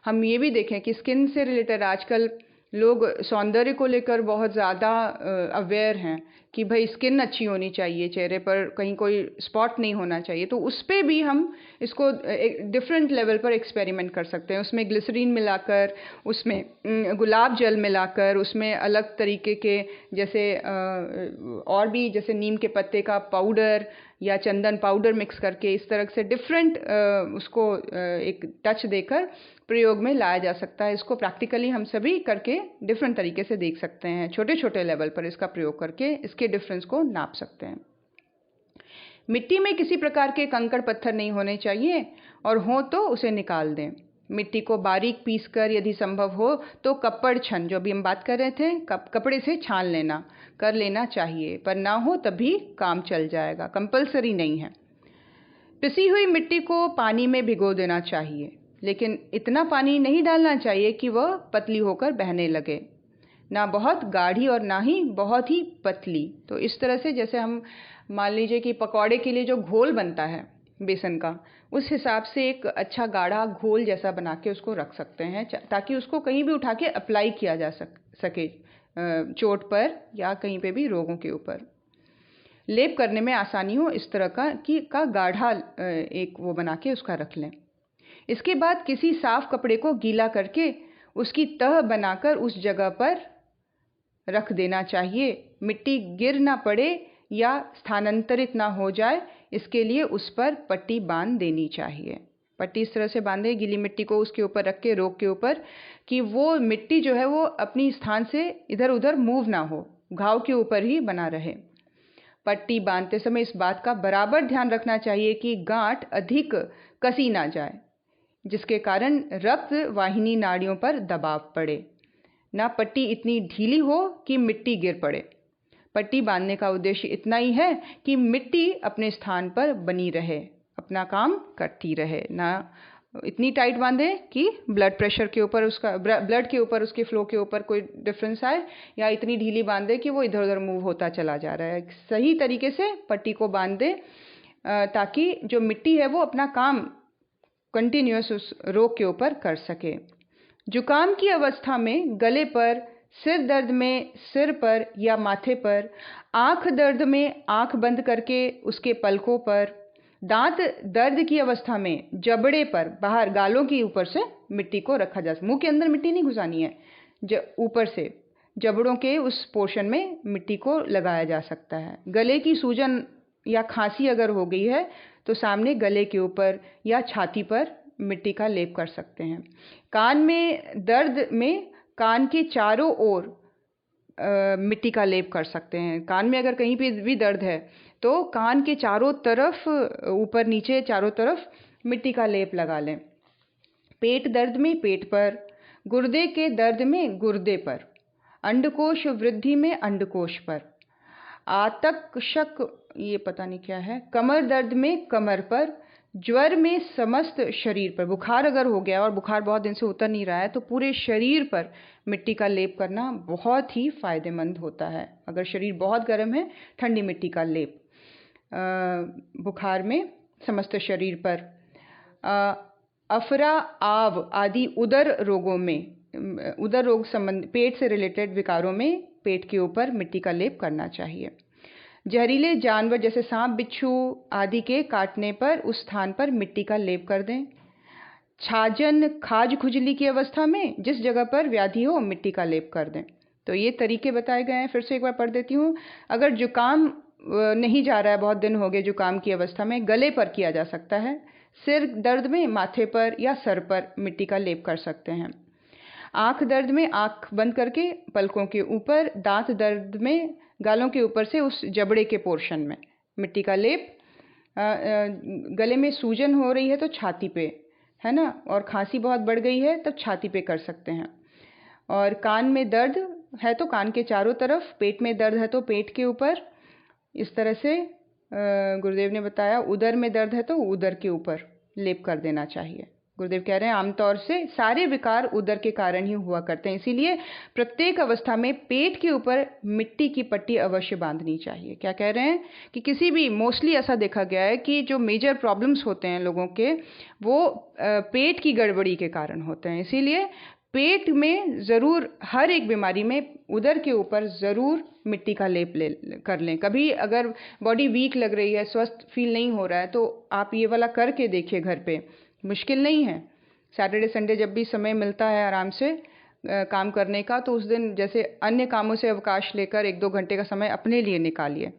हम ये भी देखें कि स्किन से रिलेटेड आजकल लोग सौंदर्य को लेकर बहुत ज़्यादा अवेयर हैं कि भाई स्किन अच्छी होनी चाहिए, चेहरे पर कहीं कोई स्पॉट नहीं होना चाहिए। तो उस पर भी हम इसको डिफरेंट लेवल पर एक्सपेरिमेंट कर सकते हैं। उसमें ग्लिसरीन मिलाकर, उसमें गुलाब जल मिलाकर, उसमें अलग तरीके के जैसे और भी जैसे नीम के पत्ते का पाउडर या चंदन पाउडर मिक्स करके इस तरह से डिफरेंट उसको एक टच देकर प्रयोग में लाया जा सकता है। इसको प्रैक्टिकली हम सभी करके डिफरेंट तरीके से देख सकते हैं। छोटे छोटे लेवल पर इसका प्रयोग करके इसके डिफरेंस को नाप सकते हैं। मिट्टी में किसी प्रकार के कंकड़ पत्थर नहीं होने चाहिए और हो तो उसे निकाल दें। मिट्टी को बारीक पीसकर यदि संभव हो तो कपड़ छन, जो अभी हम बात कर रहे थे, कपड़े से छान लेना कर लेना चाहिए, पर ना हो तभी काम चल जाएगा, कंपलसरी नहीं है। पिसी हुई मिट्टी को पानी में भिगो देना चाहिए, लेकिन इतना पानी नहीं डालना चाहिए कि वह पतली होकर बहने लगे, ना बहुत गाढ़ी और ना ही बहुत ही पतली। तो इस तरह से जैसे हम मान लीजिए कि पकौड़े के लिए जो घोल बनता है बेसन का, उस हिसाब से एक अच्छा गाढ़ा घोल जैसा बना के उसको रख सकते हैं, ताकि उसको कहीं भी उठा के अप्लाई किया जा सके चोट पर या कहीं पे भी रोगों के ऊपर लेप करने में आसानी हो। इस तरह का गाढ़ा एक वो बना के उसका रख लें। इसके बाद किसी साफ कपड़े को गीला करके उसकी तह बनाकर उस जगह पर रख देना चाहिए। मिट्टी गिर ना पड़े या स्थानांतरित ना हो जाए, इसके लिए उस पर पट्टी बांध देनी चाहिए। पट्टी इस तरह से बांधे गीली मिट्टी को उसके ऊपर रख के, रोक के ऊपर, कि वो मिट्टी जो है वो अपनी स्थान से इधर उधर मूव ना हो, घाव के ऊपर ही बना रहे। पट्टी बांधते समय इस बात का बराबर ध्यान रखना चाहिए कि गांठ अधिक कसी ना जाए, जिसके कारण रक्त वाहिनी नाड़ियों पर दबाव पड़े, ना पट्टी इतनी ढीली हो कि मिट्टी गिर पड़े। पट्टी बांधने का उद्देश्य इतना ही है कि मिट्टी अपने स्थान पर बनी रहे, अपना काम करती रहे, ना इतनी टाइट बांधे कि ब्लड प्रेशर के ऊपर उसका ब्लड के ऊपर उसके फ्लो के ऊपर कोई डिफरेंस आए, या इतनी ढीली बांधे कि वो इधर उधर मूव होता चला जा रहा है। सही तरीके से पट्टी को बांध दे ताकि जो मिट्टी है वो अपना काम कंटिन्यूअस उस रोग के ऊपर कर सके। जुकाम की अवस्था में गले पर, सिर दर्द में सिर पर या माथे पर, आँख दर्द में आँख बंद करके उसके पलकों पर, दांत दर्द की अवस्था में जबड़े पर बाहर गालों के ऊपर से मिट्टी को रखा जा सकता है। मुंह के अंदर मिट्टी नहीं घुसानी है, ऊपर से जबड़ों के उस पोर्शन में मिट्टी को लगाया जा सकता है। गले की सूजन या खांसी अगर हो गई है तो सामने गले के ऊपर या छाती पर मिट्टी का लेप कर सकते हैं। कान में दर्द में कान के चारों ओर मिट्टी का लेप कर सकते हैं। कान में अगर कहीं पे भी दर्द है तो कान के चारों तरफ, ऊपर नीचे चारों तरफ मिट्टी का लेप लगा लें। पेट दर्द में पेट पर, गुर्दे के दर्द में गुर्दे पर, अंडकोश वृद्धि में अंडकोश पर, आतंकशक, ये पता नहीं क्या है, कमर दर्द में कमर पर, ज्वर में समस्त शरीर पर। बुखार अगर हो गया और बुखार बहुत दिन से उतर नहीं रहा है तो पूरे शरीर पर मिट्टी का लेप करना बहुत ही फायदेमंद होता है। अगर शरीर बहुत गर्म है, ठंडी मिट्टी का लेप। बुखार में समस्त शरीर पर। अफरा, आव आदि उदर रोगों में, उदर रोग संबंध पेट से रिलेटेड विकारों में पेट के ऊपर मिट्टी का लेप करना चाहिए। जहरीले जानवर जैसे सांप, बिच्छू आदि के काटने पर उस स्थान पर मिट्टी का लेप कर दें। छाजन, खाज, खुजली की अवस्था में जिस जगह पर व्याधि हो मिट्टी का लेप कर दें। तो ये तरीके बताए गए हैं, फिर से एक बार पढ़ देती हूँ। अगर जुकाम नहीं जा रहा है, बहुत दिन हो गए जुकाम की अवस्था में, गले पर किया जा सकता है। सिर दर्द में माथे पर या सर पर मिट्टी का लेप कर सकते हैं। आँख दर्द में आँख बंद करके पलकों के ऊपर, दांत दर्द में गालों के ऊपर से उस जबड़े के पोर्शन में मिट्टी का लेप। गले में सूजन हो रही है तो छाती पे, है ना, और खांसी बहुत बढ़ गई है तो छाती पे कर सकते हैं। और कान में दर्द है तो कान के चारों तरफ, पेट में दर्द है तो पेट के ऊपर। इस तरह से गुरुदेव ने बताया। उदर में दर्द है तो उदर के ऊपर लेप कर देना चाहिए। गुरुदेव कह रहे हैं आमतौर से सारे विकार उदर के कारण ही हुआ करते हैं, इसीलिए प्रत्येक अवस्था में पेट के ऊपर मिट्टी की पट्टी अवश्य बांधनी चाहिए। क्या कह रहे हैं कि किसी भी, मोस्टली ऐसा देखा गया है कि जो मेजर प्रॉब्लम्स होते हैं लोगों के, वो पेट की गड़बड़ी के कारण होते हैं। इसीलिए पेट में ज़रूर, हर एक बीमारी में उदर के ऊपर ज़रूर मिट्टी का लेप कर लें। कभी अगर बॉडी वीक लग रही है, स्वस्थ फील नहीं हो रहा है, तो आप ये वाला करके देखिए घर पे, मुश्किल नहीं है। सैटरडे संडे जब भी समय मिलता है आराम से काम करने का, तो उस दिन जैसे अन्य कामों से अवकाश लेकर 1-2 घंटे का समय अपने लिए निकालिए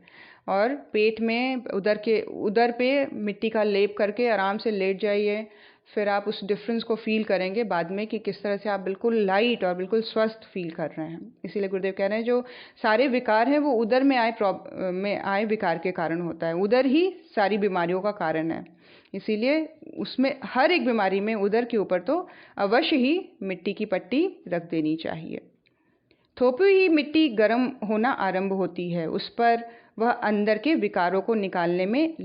और पेट में, उदर पे मिट्टी का लेप करके आराम से लेट जाइए। फिर आप उस डिफरेंस को फील करेंगे बाद में कि किस तरह से आप बिल्कुल लाइट और बिल्कुल स्वस्थ फील कर रहे हैं। इसीलिए गुरुदेव कह रहे हैं जो सारे विकार हैं वो उदर में आए विकार के कारण होता है। उदर ही सारी बीमारियों का कारण है। इसीलिए उसमें हर एक बीमारी में उदर के ऊपर तो अवश्य ही मिट्टी की पट्टी रख देनी चाहिए। थोपी हुई मिट्टी गर्म होना आरंभ होती है, उस पर वह अंदर के विकारों को निकालने में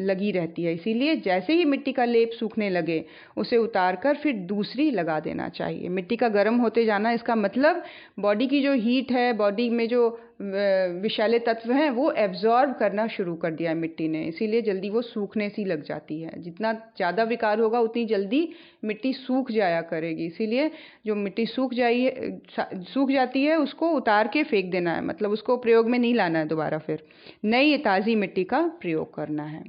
लगी रहती है। इसीलिए जैसे ही मिट्टी का लेप सूखने लगे उसे उतार कर फिर दूसरी लगा देना चाहिए। मिट्टी का गर्म होते जाना, इसका मतलब बॉडी की जो हीट है, बॉडी में जो विषैले तत्व हैं वो एब्जॉर्ब करना शुरू कर दिया है मिट्टी ने, इसीलिए जल्दी वो सूखने सी लग जाती है। जितना ज़्यादा विकार होगा उतनी जल्दी मिट्टी सूख जाया करेगी। इसीलिए जो मिट्टी सूख जाती है उसको उतार के फेंक देना है, मतलब उसको प्रयोग में नहीं लाना है दोबारा, फिर नई ताज़ी मिट्टी का प्रयोग करना है।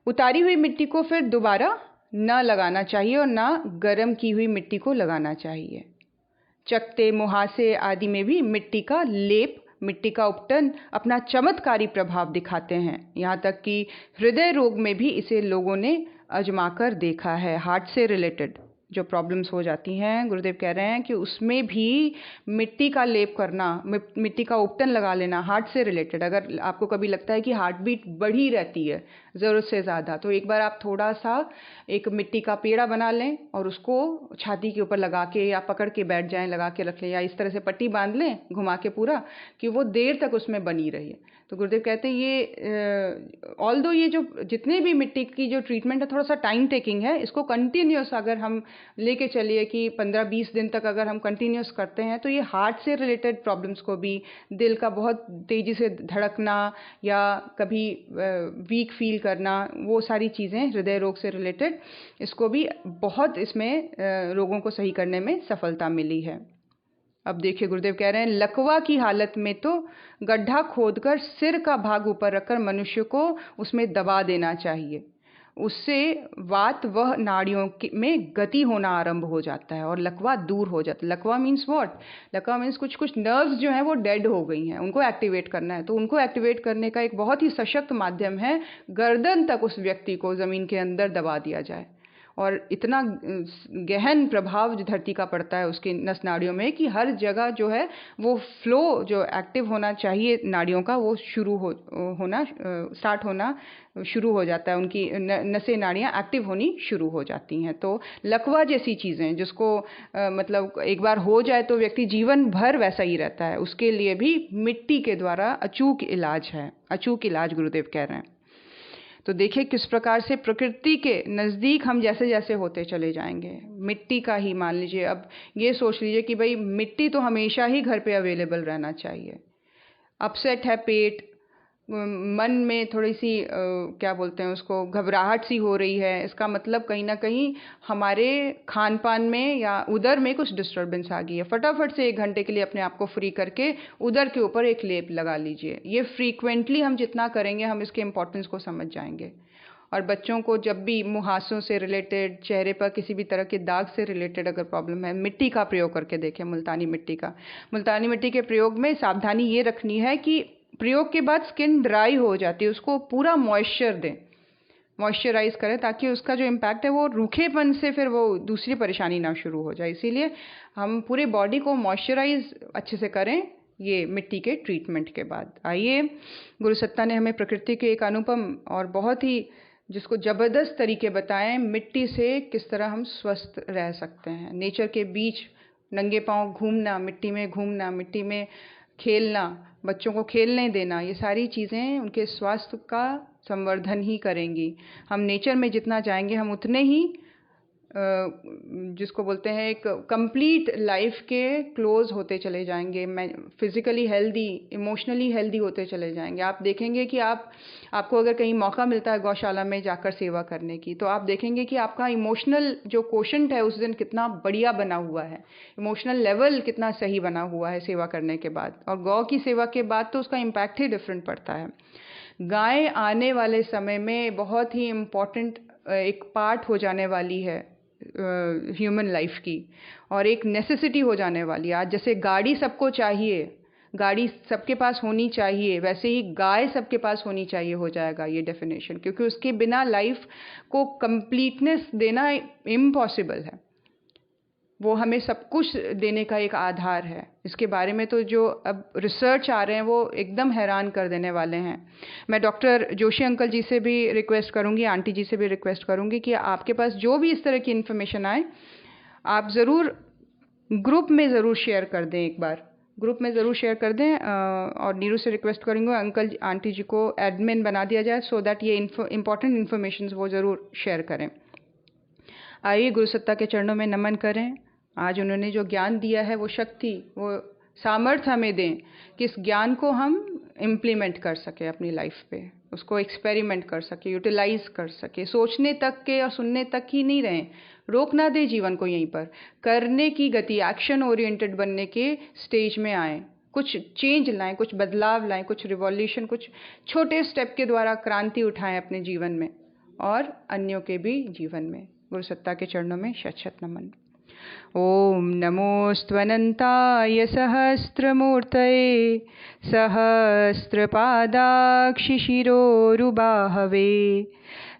उतारी हुई मिट्टी को फिर दोबारा न लगाना चाहिए और ना गर्म की हुई मिट्टी को लगाना चाहिए। चकते, मुहासे आदि में भी मिट्टी का लेप, मिट्टी का उपटन अपना चमत्कारी प्रभाव दिखाते हैं। यहाँ तक कि हृदय रोग में भी इसे लोगों ने आजमाकर देखा है। हार्ट से रिलेटेड जो प्रॉब्लम्स हो जाती हैं, गुरुदेव कह रहे हैं कि उसमें भी मिट्टी का लेप करना, मिट्टी का उपटन लगा लेना, हार्ट से रिलेटेड। अगर आपको कभी लगता है कि हार्ट बीट बढ़ी रहती है ज़रूरत से ज़्यादा, तो एक बार आप थोड़ा सा एक मिट्टी का पेड़ा बना लें और उसको छाती के ऊपर लगा के या पकड़ के बैठ जाएं, लगा के रख लें, या इस तरह से पट्टी बांध लें घुमा के पूरा, कि वो देर तक उसमें बनी रही। तो गुरुदेव कहते हैं ये ऑल्दो ये जो जितने भी मिट्टी की जो ट्रीटमेंट है थोड़ा सा टाइम टेकिंग है, इसको कंटिन्यूस अगर हम लेके चलिए कि 15-20 दिन तक अगर हम कंटिन्यूस करते हैं, तो ये हार्ट से रिलेटेड प्रॉब्लम्स को भी, दिल का बहुत तेज़ी से धड़कना या कभी वीक फील करना, वो सारी चीज़ें हृदय रोग से रिलेटेड, इसको भी बहुत इसमें रोगों को सही करने में सफलता मिली है। अब देखिए गुरुदेव कह रहे हैं लकवा की हालत में तो गड्ढा खोदकर सिर का भाग ऊपर रखकर मनुष्य को उसमें दबा देना चाहिए। उससे वात वह नाड़ियों में गति होना आरंभ हो जाता है और लकवा दूर हो जाता है। लकवा मीन्स व्हाट? लकवा मीन्स कुछ नर्व्स जो हैं वो डेड हो गई हैं, उनको एक्टिवेट करना है। तो उनको एक्टिवेट करने का एक बहुत ही सशक्त माध्यम है, गर्दन तक उस व्यक्ति को ज़मीन के अंदर दबा दिया जाए। और इतना गहन प्रभाव जो धरती का पड़ता है उसकी नस नाड़ियों में कि हर जगह जो है वो फ्लो जो एक्टिव होना चाहिए नाड़ियों का, वो स्टार्ट होना शुरू हो जाता है। उनकी नसें, नाड़ियाँ एक्टिव होनी शुरू हो जाती हैं। तो लकवा जैसी चीज़ें जिसको मतलब एक बार हो जाए तो व्यक्ति जीवन भर वैसा ही रहता है, उसके लिए भी मिट्टी के द्वारा अचूक इलाज है, अचूक इलाज गुरुदेव कह रहे हैं। तो देखिए किस प्रकार से प्रकृति के नज़दीक हम जैसे जैसे होते चले जाएंगे। मिट्टी का ही मान लीजिए, अब ये सोच लीजिए कि भाई मिट्टी तो हमेशा ही घर पे अवेलेबल रहना चाहिए। अपसेट है पेट, मन में थोड़ी सी क्या बोलते हैं उसको, घबराहट सी हो रही है, इसका मतलब कहीं ना कहीं हमारे खान पान में या उदर में कुछ डिस्टर्बेंस आ गई है। फटाफट से 1 घंटे के लिए अपने आप को फ्री करके उदर के ऊपर एक लेप लगा लीजिए। ये फ्रीक्वेंटली हम जितना करेंगे हम इसके इम्पोर्टेंस को समझ जाएंगे। और बच्चों को जब भी मुहासों से रिलेटेड, चेहरे पर किसी भी तरह के दाग से रिलेटेड अगर प्रॉब्लम है, मिट्टी का प्रयोग करके देखें, मुल्तानी मिट्टी का। मुल्तानी मिट्टी के प्रयोग में सावधानी ये रखनी है कि प्रयोग के बाद स्किन ड्राई हो जाती है, उसको पूरा मॉइस्चर दें, मॉइस्चराइज करें, ताकि उसका जो इम्पैक्ट है वो रूखेपन से फिर वो दूसरी परेशानी ना शुरू हो जाए। इसीलिए हम पूरे बॉडी को मॉइस्चराइज अच्छे से करें ये मिट्टी के ट्रीटमेंट के बाद। आइए, गुरु सत्ता ने हमें प्रकृति के एक अनुपम और बहुत ही जिसको ज़बरदस्त तरीके बताएं मिट्टी से किस तरह हम स्वस्थ रह सकते हैं। नेचर के बीच नंगे पांव घूमना, मिट्टी में घूमना, मिट्टी में खेलना, बच्चों को खेलने देना, ये सारी चीज़ें उनके स्वास्थ्य का संवर्धन ही करेंगी। हम नेचर में जितना जाएंगे हम उतने ही जिसको बोलते हैं एक कंप्लीट लाइफ के क्लोज होते चले जाएंगे। फिज़िकली हेल्दी, इमोशनली हेल्दी होते चले जाएंगे। आप देखेंगे कि आपको अगर कहीं मौका मिलता है गौशाला में जाकर सेवा करने की, तो आप देखेंगे कि आपका इमोशनल जो कोशेंट है उस दिन कितना बढ़िया बना हुआ है, इमोशनल लेवल कितना सही बना हुआ है सेवा करने के बाद। और गौ की सेवा के बाद तो उसका इम्पैक्ट ही डिफरेंट पड़ता है। गाय आने वाले समय में बहुत ही इम्पॉर्टेंट एक पार्ट हो जाने वाली है ह्यूमन लाइफ की, और एक नेसेसिटी हो जाने वाली है। आज जैसे गाड़ी सबको चाहिए, गाड़ी सबके पास होनी चाहिए, वैसे ही गाय सबके पास होनी चाहिए हो जाएगा ये डेफिनेशन, क्योंकि उसके बिना लाइफ को कंप्लीटनेस देना इम्पॉसिबल है। वो हमें सब कुछ देने का एक आधार है। इसके बारे में तो जो अब रिसर्च आ रहे हैं वो एकदम हैरान कर देने वाले हैं। मैं डॉक्टर जोशी अंकल जी से भी रिक्वेस्ट करूंगी, आंटी जी से भी रिक्वेस्ट करूंगी कि आपके पास जो भी इस तरह की इन्फॉर्मेशन आए आप ज़रूर ग्रुप में ज़रूर शेयर कर दें, एक बार ग्रुप में ज़रूर शेयर कर दें। और नीरू से रिक्वेस्ट करेंगे अंकल आंटी जी को एडमिन बना दिया जाए, सो दैट ये इम्पॉर्टेंट इन्फॉर्मेशन वो ज़रूर शेयर करें। आइए गुरु सत्ता के चरणों में नमन करें। आज उन्होंने जो ज्ञान दिया है वो शक्ति, वो सामर्थ्य हमें दें कि इस ज्ञान को हम इम्प्लीमेंट कर सके अपनी लाइफ पे, उसको एक्सपेरिमेंट कर सके, यूटिलाइज कर सके। सोचने तक के और सुनने तक ही नहीं रहें, रोक ना दें जीवन को, यहीं पर करने की गति, एक्शन ओरिएंटेड बनने के स्टेज में आएँ, कुछ चेंज लाएं, कुछ बदलाव लाएं, कुछ रिवॉल्यूशन, कुछ छोटे स्टेप के द्वारा क्रांति उठाएं अपने जीवन में और अन्यों के भी जीवन में। गुरु सत्ता के चरणों में शत शत नमन। ओम नमोस्त्वनन्ताय सहस्रमूर्तये सहस्रपादाक्षिशिरोरुबाहवे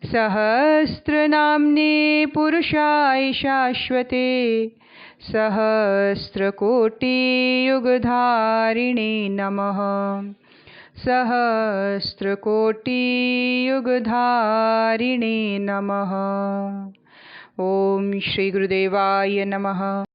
सहस्रनाम्ने पुरुषाय शाश्वते सहस्रकोटियुगधारिणे नमः। सहस्रकोटियुगधारिणे नमः। ओम श्री गुरुदेवाय नमः।